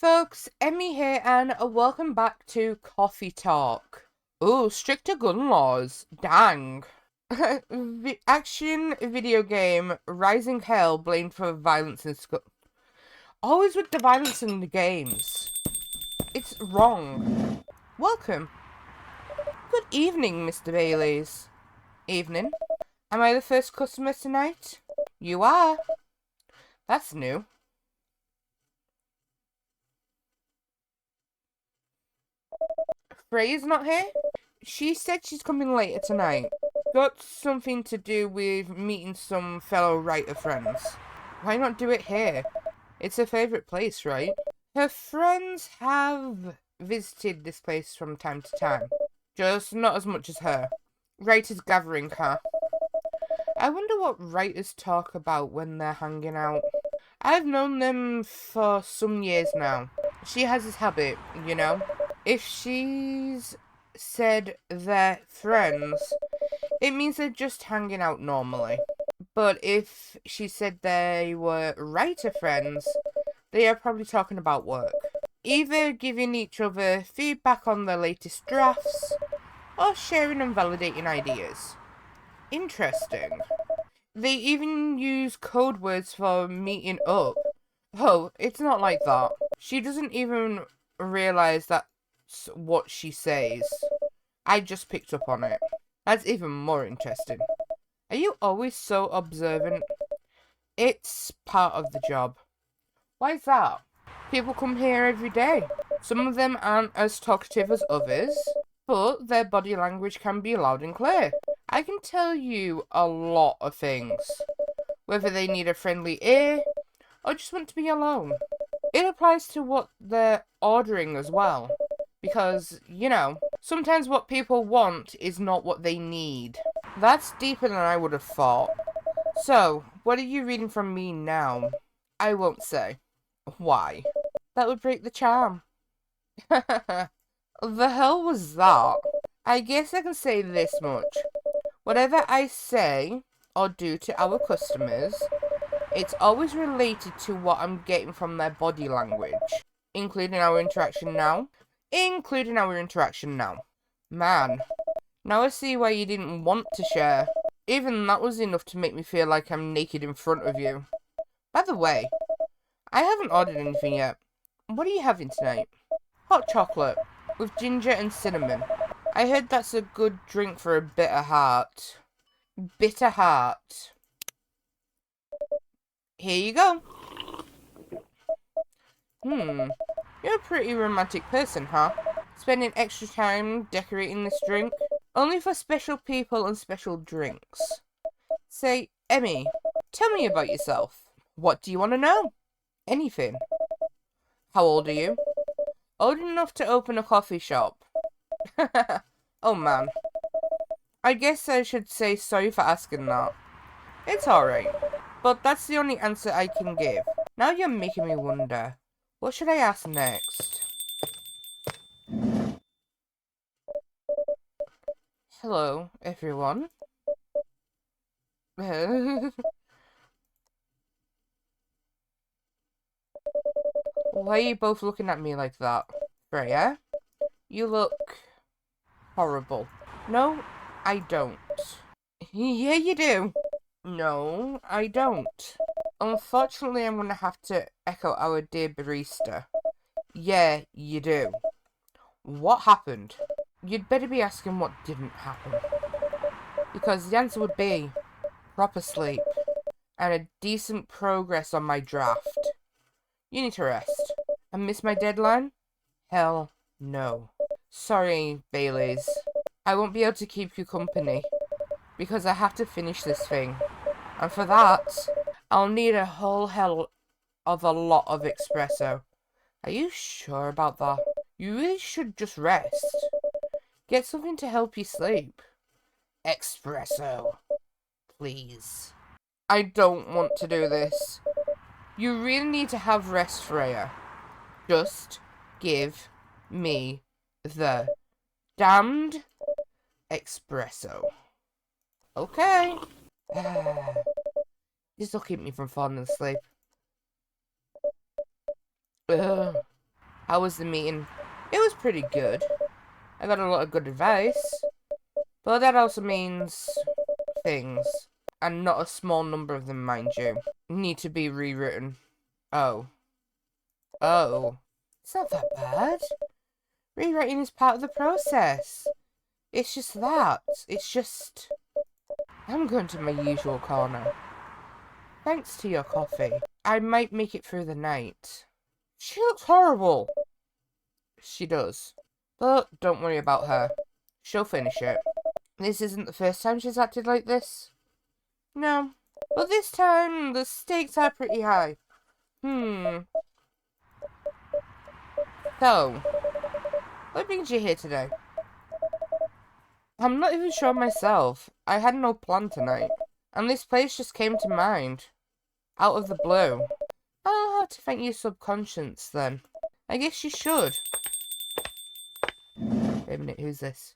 folks, Emmy here and welcome back to Coffee Talk. Ooh, stricter gun laws. Dang. Action video game Rising Hell blamed for violence in school. Always with the violence in the games. It's wrong. Welcome. Good evening, Mr. Baileys. Evening. Am I the first customer tonight? You are. That's new. Freya's not here? She said she's coming later tonight. Got something to do with meeting some fellow writer friends. Why not do it here? It's her favourite place, right? Her friends have visited this place from time to time. Just not as much as her. Writers gathering, huh? I wonder what writers talk about when they're hanging out. I've known them for some years now. She has this habit, you know? If she's said they're friends, it means they're just hanging out normally. But if she said they were writer friends, they are probably talking about work. Either giving each other feedback on their latest drafts, or sharing and validating ideas. Interesting. They even use code words for meeting up. Oh, it's not like that. She doesn't even realise that's what she says. I just picked up on it. That's even more interesting. Are you always so observant? It's part of the job. Why's that? People come here every day. Some of them aren't as talkative as others, but their body language can be loud and clear. I can tell you a lot of things. Whether they need a friendly ear, or just want to be alone. It applies to what they're ordering as well. Because, you know, sometimes what people want is not what they need. That's deeper than I would have thought. So, what are you reading from me now? I won't say. Why? That would break the charm. The hell was that? I guess I can say this much. Whatever I say or do to our customers, it's always related to what I'm getting from their body language. Including our interaction now. Man, now I see why you didn't want to share. Even that was enough to make me feel like I'm naked in front of you. By the way, I haven't ordered anything yet. What are you having tonight? Hot chocolate, with ginger and cinnamon. I heard that's a good drink for a bitter heart. Bitter heart. Here you go. You're a pretty romantic person, huh? Spending extra time decorating this drink? Only for special people and special drinks. Say, Emmy, tell me about yourself. What do you want to know? Anything. How old are you? Old enough to open a coffee shop. Oh man. I guess I should say sorry for asking that. It's alright. But that's the only answer I can give. Now you're making me wonder. What should I ask next? Hello, everyone. Why are you both looking at me like that? Freya, you look horrible. No, I don't. Yeah, you do. No, I don't. Unfortunately, I'm gonna have to echo our dear barista. Yeah, you do. What happened? You'd better be asking what didn't happen. Because the answer would be proper sleep and a decent progress on my draft. You need to rest. I miss my deadline? Hell no. Sorry, Baileys. I won't be able to keep you company because I have to finish this thing. And for that, I'll need a whole hell of a lot of espresso. Are you sure about that? You really should just rest. Get something to help you sleep. Espresso. Please. I don't want to do this. You really need to have rest, Freya. Just give me the damned espresso. Okay. This'll keep me from falling asleep. Ugh. How was the meeting? It was pretty good. I got a lot of good advice. But that also means things. And not a small number of them, mind you, need to be rewritten. Oh. Oh. It's not that bad. Rewriting is part of the process. It's just that. It's just... I'm going to my usual corner. Thanks to your coffee, I might make it through the night. She looks horrible. She does. But don't worry about her. She'll finish it. This isn't the first time she's acted like this. No. But this time, the stakes are pretty high. So, what brings you here today? I'm not even sure myself. I had no plan tonight. And this place just came to mind. Out of the blue. I'll have to thank your subconscious then. I guess you should. Wait a minute, who's this?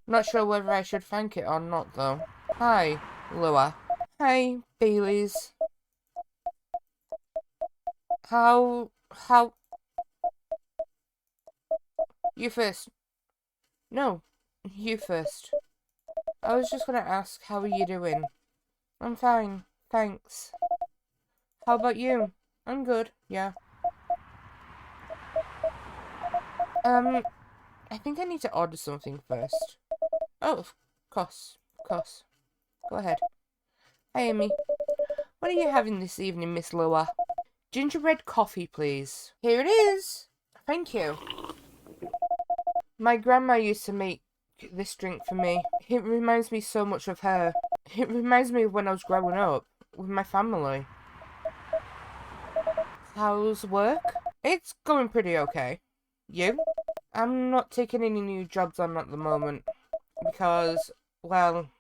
Not sure whether I should thank it or not though. Hi, Lua. Hi, Baileys. How... You first. No, you first. I was just gonna ask, how are you doing? I'm fine, thanks. How about you? I'm good, yeah. I think I need to order something first. Oh, of course. Go ahead. Hi, Emmy. What are you having this evening, Miss Lua? Gingerbread coffee, please. Here it is. Thank you. My grandma used to make this drink for me. It reminds me so much of her. It reminds me of when I was growing up with my family. How's work? It's going pretty okay. You? I'm not taking any new jobs on at the moment. Because, well,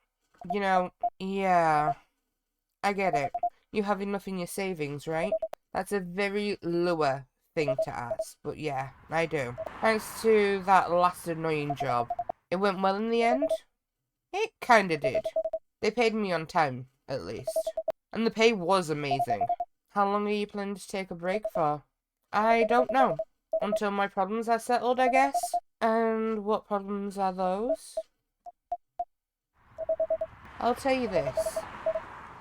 you know, yeah. I get it. You have enough in your savings, right? That's a very lower thing to ask, but yeah, I do. Thanks to that last annoying job. It went well in the end? It kinda did. They paid me on time, at least. And the pay was amazing. How long are you planning to take a break for? I don't know. Until my problems are settled, I guess. And what problems are those? I'll tell you this.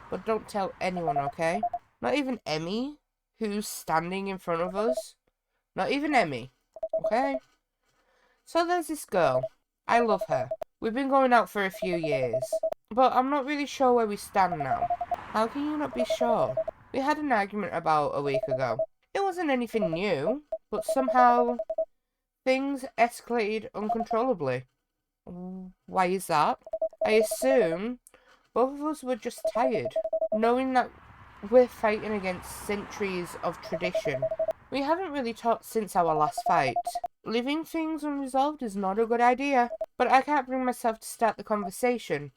But don't tell anyone, okay? Not even Emmy, who's standing in front of us. Not even Emmy, okay? So there's this girl. I love her. We've been going out for a few years. But I'm not really sure where we stand now. How can you not be sure? We had an argument about a week ago. It wasn't anything new, but somehow things escalated uncontrollably. Why is that? I assume both of us were just tired, knowing that we're fighting against centuries of tradition. We haven't really talked since our last fight. Leaving things unresolved is not a good idea, but I can't bring myself to start the conversation.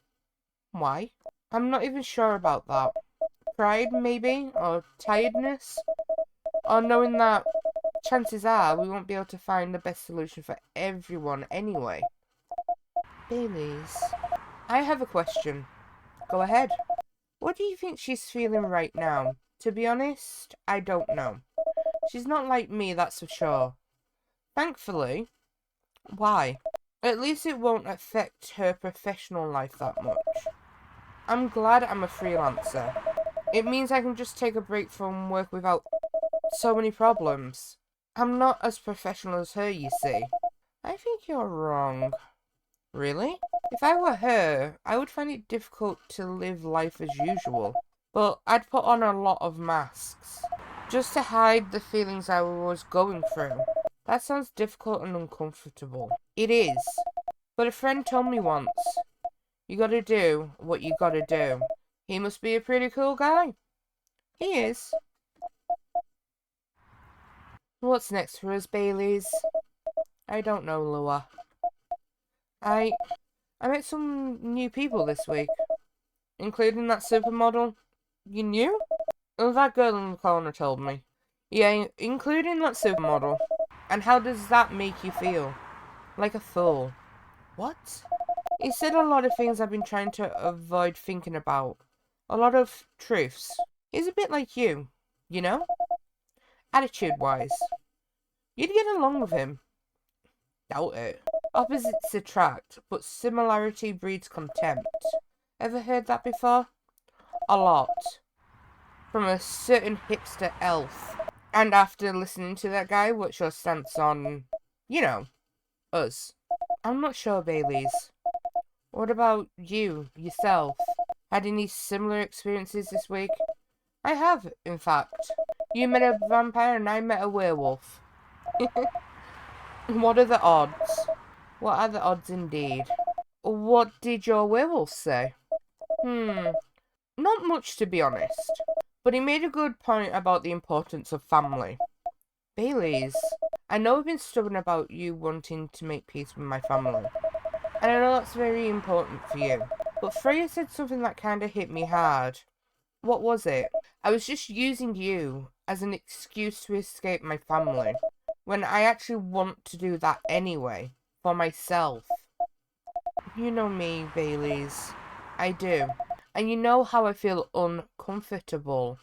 Why? I'm not even sure about that. Pride, maybe? Or tiredness? Or knowing that chances are we won't be able to find the best solution for everyone anyway. Baileys. I have a question. Go ahead. What do you think she's feeling right now? To be honest, I don't know. She's not like me, that's for sure. Thankfully. Why? At least it won't affect her professional life that much. I'm glad I'm a freelancer. It means I can just take a break from work without so many problems. I'm not as professional as her, you see. I think you're wrong. Really? If I were her, I would find it difficult to live life as usual. But I'd put on a lot of masks, just to hide the feelings I was going through. That sounds difficult and uncomfortable. It is. But a friend told me once, you gotta do what you gotta do. He must be a pretty cool guy. He is. What's next for us, Baileys? I don't know, Lua. I met some new people this week, including that supermodel. You knew? Oh, that girl in the corner told me. Yeah, including that supermodel. And how does that make you feel? Like a fool. What? He said a lot of things I've been trying to avoid thinking about. A lot of truths. He's a bit like you know? attitude-wise. You'd get along with him. Doubt it. Opposites attract, but similarity breeds contempt. Ever heard that before? A lot. From a certain hipster elf. And after listening to that guy, what's your stance on, us? I'm not sure, Baileys. What about you, yourself? Had any similar experiences this week? I have, in fact. You met a vampire and I met a werewolf. What are the odds? What are the odds indeed? What did your werewolf say? Not much, to be honest. But he made a good point about the importance of family. Baileys, I know I've been stubborn about you wanting to make peace with my family. And I know that's very important for you. But Freya said something that kind of hit me hard. What was it? I was just using you as an excuse to escape my family, when I actually want to do that anyway, for myself. You know me, Baileys. I do. And you know how I feel uncomfortable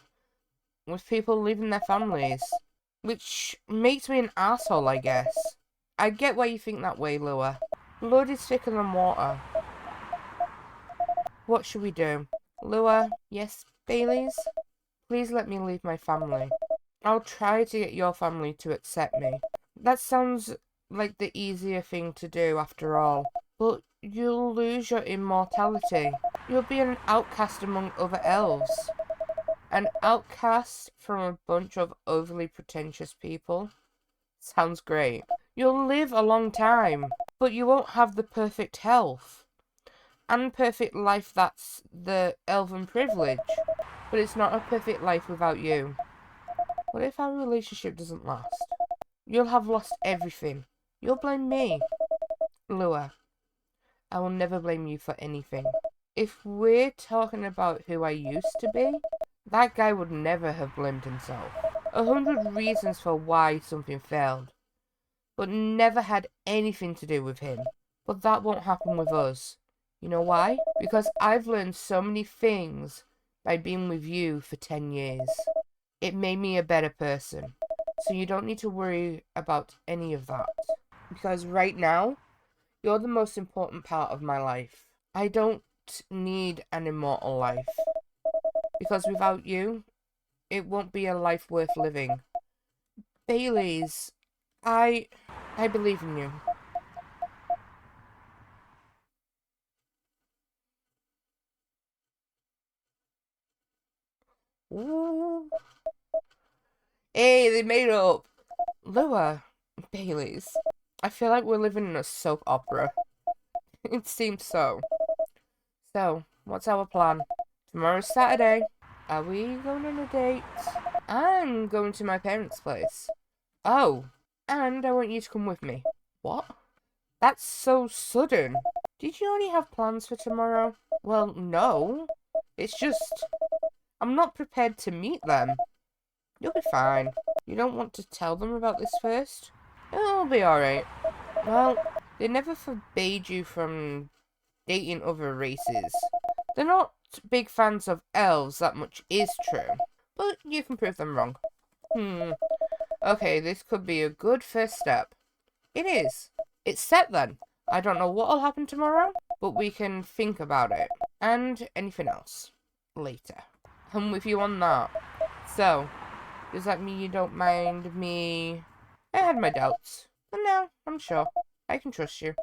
with people leaving their families. Which makes me an asshole, I guess. I get why you think that way, Lua. Blood is thicker than water. What should we do? Lua, yes, Baileys? Please let me leave my family. I'll try to get your family to accept me. That sounds like the easier thing to do after all. But you'll lose your immortality. You'll be an outcast among other elves. An outcast from a bunch of overly pretentious people. Sounds great. You'll live a long time, but you won't have the perfect health. And perfect life, that's the elven privilege. But it's not a perfect life without you. What if our relationship doesn't last? You'll have lost everything. You'll blame me. Lua, I will never blame you for anything. If we're talking about who I used to be, that guy would never have blamed himself. 100 reasons for why something failed, but never had anything to do with him. But that won't happen with us. You know why? Because I've learned so many things by being with you for 10 years. It made me a better person. So you don't need to worry about any of that. Because right now, you're the most important part of my life. I don't need an immortal life. Because without you, it won't be a life worth living. Baileys, I believe in you. Ooh. Hey, they made up. Lua, Baileys, I feel like we're living in a soap opera. It seems so. So, what's our plan? Tomorrow's Saturday. Are we going on a date? I'm going to my parents' place. Oh, and I want you to come with me. What? That's so sudden. Did you already have plans for tomorrow? Well, no. It's just, I'm not prepared to meet them. You'll be fine. You don't want to tell them about this first? It'll be alright. Well, they never forbade you from dating other races. They're not big fans of elves, that much is true. But you can prove them wrong. Okay, this could be a good first step. It is. It's set then. I don't know what'll happen tomorrow, but we can think about it. And anything else. Later. I'm with you on that. So, does that mean you don't mind me? I had my doubts. But now, I'm sure. I can trust you.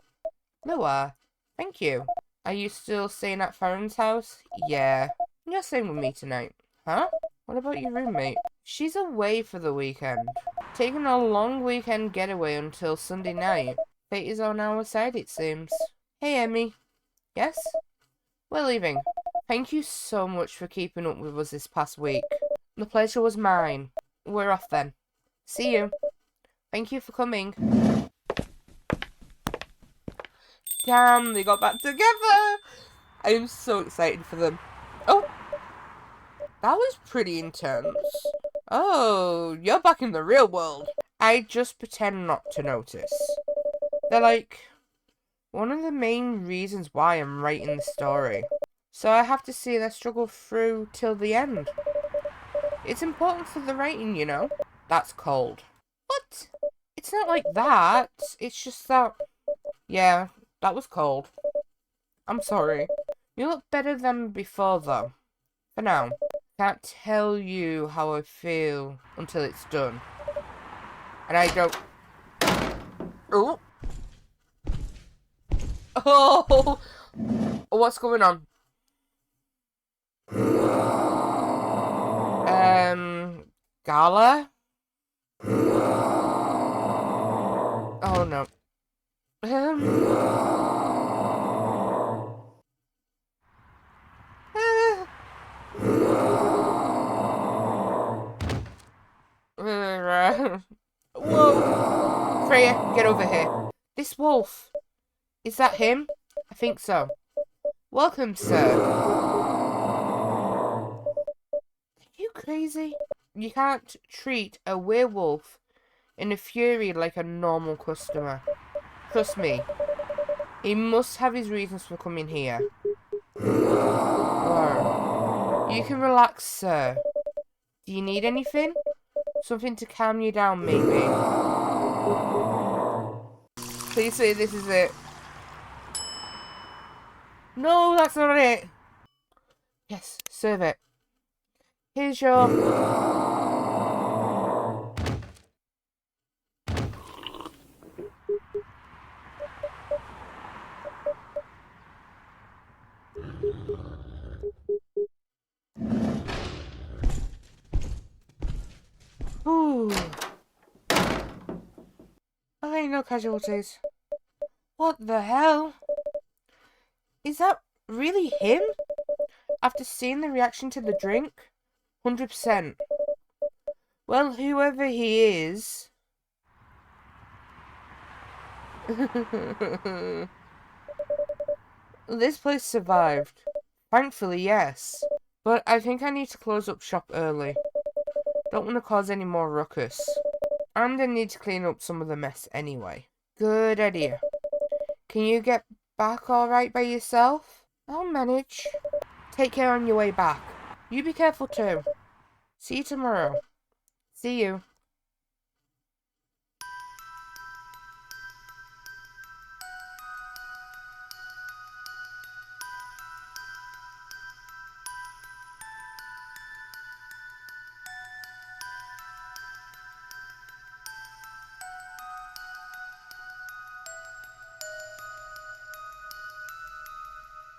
Lua, thank you. Are you still staying at Farron's house? Yeah. You're staying with me tonight. Huh? What about your roommate? She's away for the weekend. Taking a long weekend getaway until Sunday night. Fate is on our side, it seems. Hey, Emmy. Yes? We're leaving. Thank you so much for keeping up with us this past week. The pleasure was mine. We're off then. See you. Thank you for coming. Damn, they got back together! I am so excited for them. Oh! That was pretty intense. Oh, you're back in the real world. I just pretend not to notice. They're like one of the main reasons why I'm writing the story. So I have to see their struggle through till the end. It's important for the writing, you know. That's cold. What? It's not like that. It's just that... Yeah, that was cold. I'm sorry. You look better than before, though. For now. Can't tell you how I feel until it's done. And I don't... Oh! Oh! What's going on? Gala? Oh, no. Whoa! Freya, get over here. This wolf. Is that him? I think so. Welcome, sir. Are you crazy? You can't treat a werewolf in a fury like a normal customer. Trust me. He must have his reasons for coming here. Oh. You can relax, sir. Do you need anything? Something to calm you down, maybe? Please say this is it. No, that's not it. Yes, serve it. Here's your... Ooh. Okay, no casualties. What the hell? Is that really him? After seeing the reaction to the drink? 100%. Well, whoever he is... This place survived. Thankfully, yes. But I think I need to close up shop early. Don't want to cause any more ruckus. And I need to clean up some of the mess anyway. Good idea. Can you get back alright by yourself? I'll manage. Take care on your way back. You be careful too. See you tomorrow. See you.